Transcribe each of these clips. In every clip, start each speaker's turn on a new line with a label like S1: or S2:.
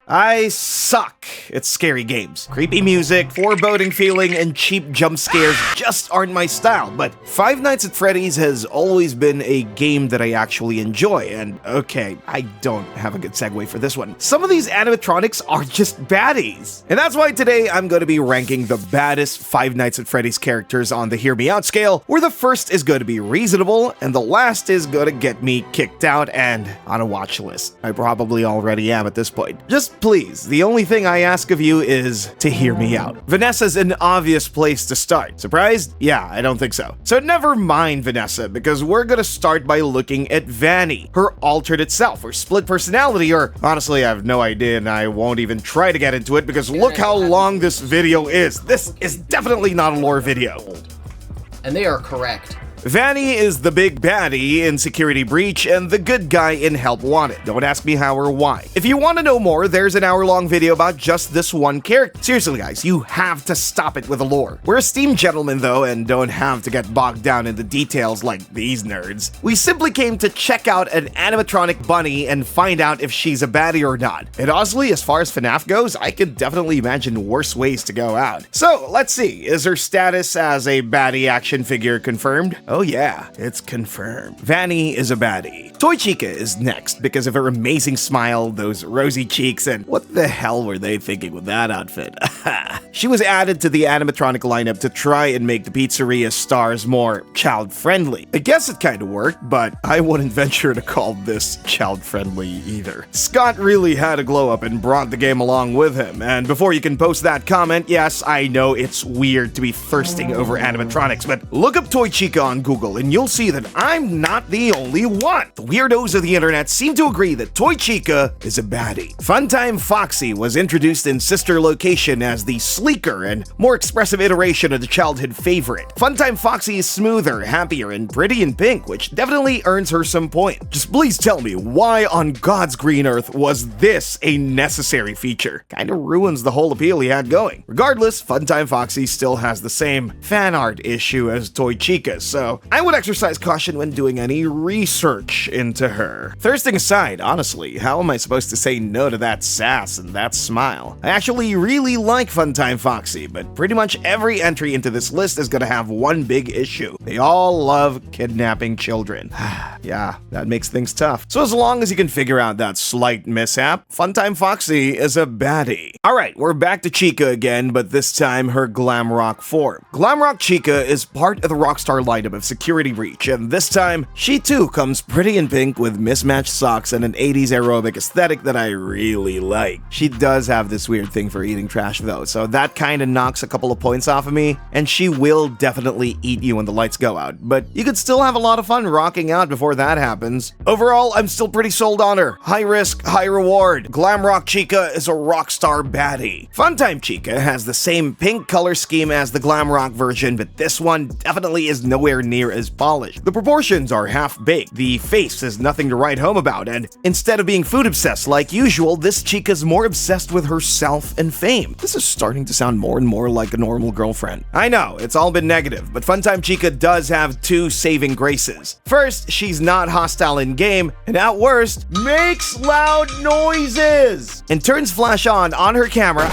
S1: I suck at scary games. Creepy music, foreboding feeling, and cheap jump scares just aren't my style, but Five Nights at Freddy's has always been a game that I actually enjoy, and okay, I don't have a good segue for this one. Some of these animatronics are just baddies. And that's why today I'm going to be ranking the baddest Five Nights at Freddy's characters on the Hear Me Out scale, where the first is going to be reasonable, and the last is going to get me kicked out and on a watch list. I probably already am at this point. Just please, the only thing I ask of you is to hear me out. Vanessa's an obvious place to start. Surprised? Yeah, I don't think so. So never mind Vanessa, because we're gonna start by looking at Vanny, her alternate self, or split personality, or honestly, I have no idea and I won't even try to get into it because look how long this video is. This is definitely not a lore video.
S2: And they are correct.
S1: Vanny is the big baddie in Security Breach and the good guy in Help Wanted. Don't ask me how or why. If you want to know more, there's an hour-long video about just this one character. Seriously guys, you have to stop it with the lore. We're esteemed gentlemen though and don't have to get bogged down in the details like these nerds. We simply came to check out an animatronic bunny and find out if she's a baddie or not. And honestly, as far as FNAF goes, I could definitely imagine worse ways to go out. So let's see, is her status as a baddie action figure confirmed? Oh yeah, it's confirmed. Vanny is a baddie. Toy Chica is next because of her amazing smile, those rosy cheeks, and what the hell were they thinking with that outfit? She was added to the animatronic lineup to try and make the pizzeria stars more child-friendly. I guess it kind of worked, but I wouldn't venture to call this child-friendly either. Scott really had a glow-up and brought the game along with him, and before you can post that comment, yes, I know it's weird to be thirsting over animatronics, but look up Toy Chica on Google and you'll see that I'm not the only one. The weirdos of the internet seem to agree that Toy Chica is a baddie. Funtime Foxy was introduced in Sister Location as the sleeker and more expressive iteration of the childhood favorite. Funtime Foxy is smoother, happier, and pretty in pink, which definitely earns her some points. Just please tell me why on God's green earth was this a necessary feature? Kinda ruins the whole appeal he had going. Regardless, Funtime Foxy still has the same fan art issue as Toy Chica, so I would exercise caution when doing any research into her. Thirsting aside, honestly, how am I supposed to say no to that sass and that smile? I actually really like Funtime Foxy, but pretty much every entry into this list is gonna have one big issue. They all love kidnapping children. Yeah, that makes things tough. So as long as you can figure out that slight mishap, Funtime Foxy is a baddie. Alright, we're back to Chica again, but this time her Glamrock form. Glamrock Chica is part of the Rockstar lineup of Security Breach, and this time, she too comes pretty in pink with mismatched socks and an 80s aerobic aesthetic that I really like. She does have this weird thing for eating trash though, so that kinda knocks a couple of points off of me, and she will definitely eat you when the lights go out, but you could still have a lot of fun rocking out before that happens. Overall, I'm still pretty sold on her. High risk, high reward. Glamrock Chica is a rockstar baddie. Funtime Chica has the same pink color scheme as the Glamrock version, but this one definitely is nowhere near as polished. The proportions are half-baked, the face is nothing to write home about, and instead of being food-obsessed like usual, this Chica's more obsessed with herself and fame. This is starting to sound more and more like a normal girlfriend. I know, it's all been negative, but Funtime Chica does have two saving graces. First, she's not hostile in-game, and at worst, makes loud noises! And turns flash on her camera,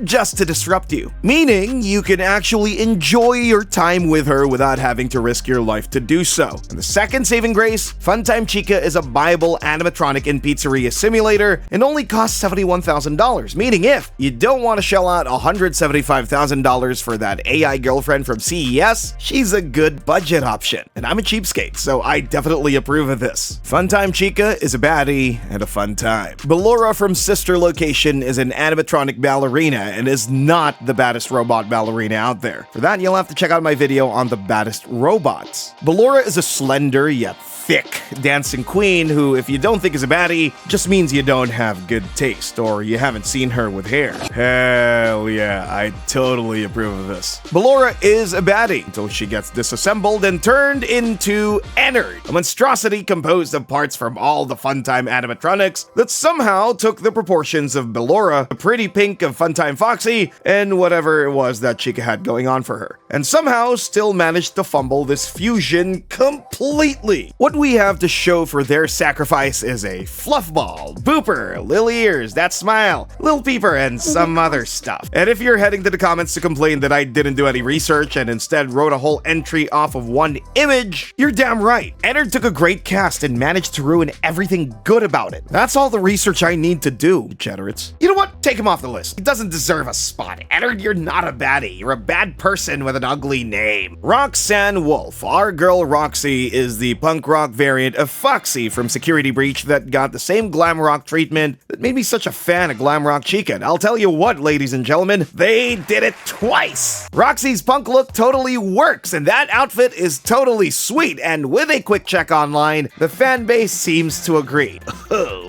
S1: just to disrupt you. Meaning, you can actually enjoy your time with her without having to risk your life to do so. And the second saving grace, Funtime Chica is a buyable animatronic in Pizzeria Simulator and only costs $71,000, meaning if you don't want to shell out $175,000 for that AI girlfriend from CES, she's a good budget option. And I'm a cheapskate, so I definitely approve of this. Funtime Chica is a baddie and a fun time. Ballora from Sister Location is an animatronic ballerina and is not the baddest robot ballerina out there. For that, you'll have to check out my video on the baddest robots. Ballora is a slender yet thick dancing queen who, if you don't think is a baddie, just means you don't have good taste or you haven't seen her with hair. Hell yeah, I totally approve of this. Ballora is a baddie until she gets disassembled and turned into Ennard, a monstrosity composed of parts from all the Funtime animatronics that somehow took the proportions of Ballora, the pretty pink of Funtime Foxy, and whatever it was that Chica had going on for her, and somehow still managed to fumble this fusion completely. What we have to show for their sacrifice is a fluffball, booper, lil ears, that smile, lil peeper, and some other stuff. And if you're heading to the comments to complain that I didn't do any research and instead wrote a whole entry off of one image, you're damn right. Ennard took a great cast and managed to ruin everything good about it. That's all the research I need to do, degenerates. You know what? Take him off the list. He doesn't deserve a spot. Ennard, you're not a baddie. You're a bad person with an ugly name. Roxanne Wolf, our girl Roxy, is the punk rock variant of Foxy from Security Breach that got the same Glamrock treatment that made me such a fan of Glamrock Chica. And I'll tell you what, ladies and gentlemen, they did it twice. Roxy's punk look totally works, and that outfit is totally sweet, and with a quick check online, the fan base seems to agree.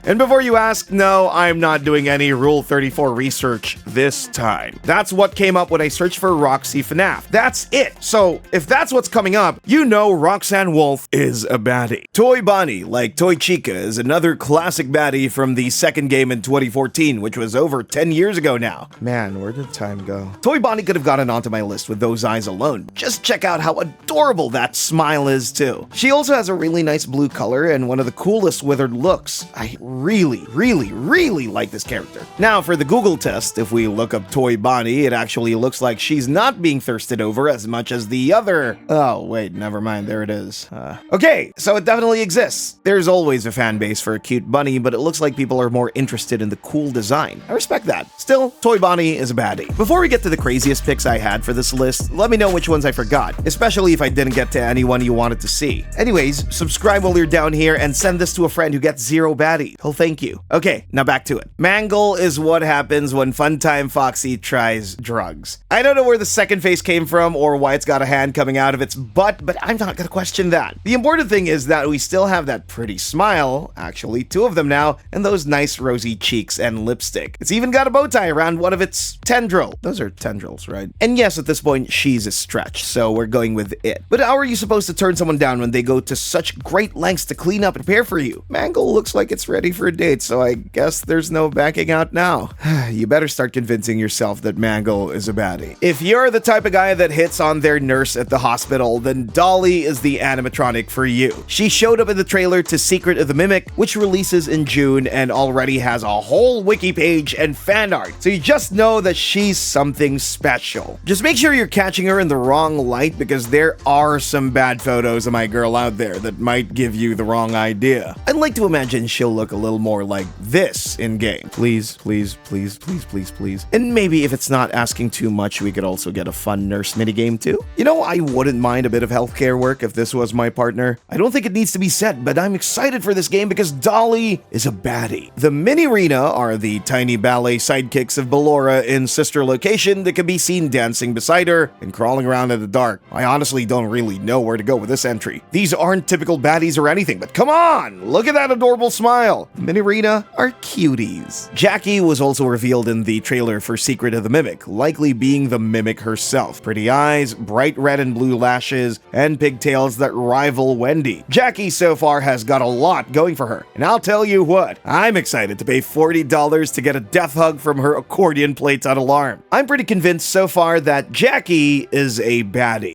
S1: And before you ask, no, I'm not doing any Rule 34 research this time. That's what came up when I searched for Roxy FNAF. That's it. So if that's what's coming up, you know Roxanne Wolf is a baddie. Toy Bonnie, like Toy Chica, is another classic baddie from the second game in 2014, which was over 10 years ago now. Man, where did time go? Toy Bonnie could have gotten onto my list with those eyes alone. Just check out how adorable that smile is too. She also has a really nice blue color and one of the coolest withered looks. I really like this character. Now for the Google test, if we look up Toy Bonnie, it actually looks like she's not being thirsted over as much as the other. Oh wait, never mind, there it is. Okay, so it definitely exists. There's always a fan base for a cute bunny, but it looks like people are more interested in the cool design. I respect that. Still, Toy Bonnie is a baddie. Before we get to the craziest picks I had for this list, let me know which ones I forgot, especially if I didn't get to anyone you wanted to see. Anyways, subscribe while you're down here and send this to a friend who gets 0 baddies. He'll thank you. Okay, now back to it. Mangle is what happens when Funtime Foxy tries drugs. I don't know where the second face came from or why it's got a hand coming out of its butt, but I'm not gonna question that. The important thing is that we still have that pretty smile, actually 2 of them now, and those nice rosy cheeks and lipstick. It's even got a bow tie around one of its tendrils. Those are tendrils, right? And yes, at this point, she's a stretch, so we're going with it. But how are you supposed to turn someone down when they go to such great lengths to clean up and prepare for you? Mangle looks like it's ready for a date, so I guess there's no backing out now. You better start convincing yourself that Mangle is a baddie. If you're the type of guy that hits on their nurse at the hospital, then Dollie is the animatronic for you. She showed up in the trailer to Secret of the Mimic, which releases in June and already has a whole wiki page and fan art, so you just know that she's something special. Just make sure you're catching her in the wrong light, because there are some bad photos of my girl out there that might give you the wrong idea. I'd like to imagine she'll look a little more like this in-game. Please. And maybe if it's not asking too much, we could also get a fun nurse minigame too. You know, I wouldn't mind a bit of healthcare work if this was my partner. I don't think it needs to be said, but I'm excited for this game because Dollie is a baddie. The Minireena are the tiny ballet sidekicks of Ballora in sister location that can be seen dancing beside her and crawling around in the dark. I honestly don't really know where to go with this entry. These aren't typical baddies or anything, but come on! Look at that adorable smile! The Minireena are cuties. Jackie was also revealed in the trailer for Secret of the Mimic, likely being the Mimic herself. Pretty eyes, bright red and blue lashes, and pigtails that rival Wendy. Jackie so far has got a lot going for her, and I'll tell you what, I'm excited to pay $40 to get a death hug from her accordion plates on alarm. I'm pretty convinced so far that Jackie is a baddie.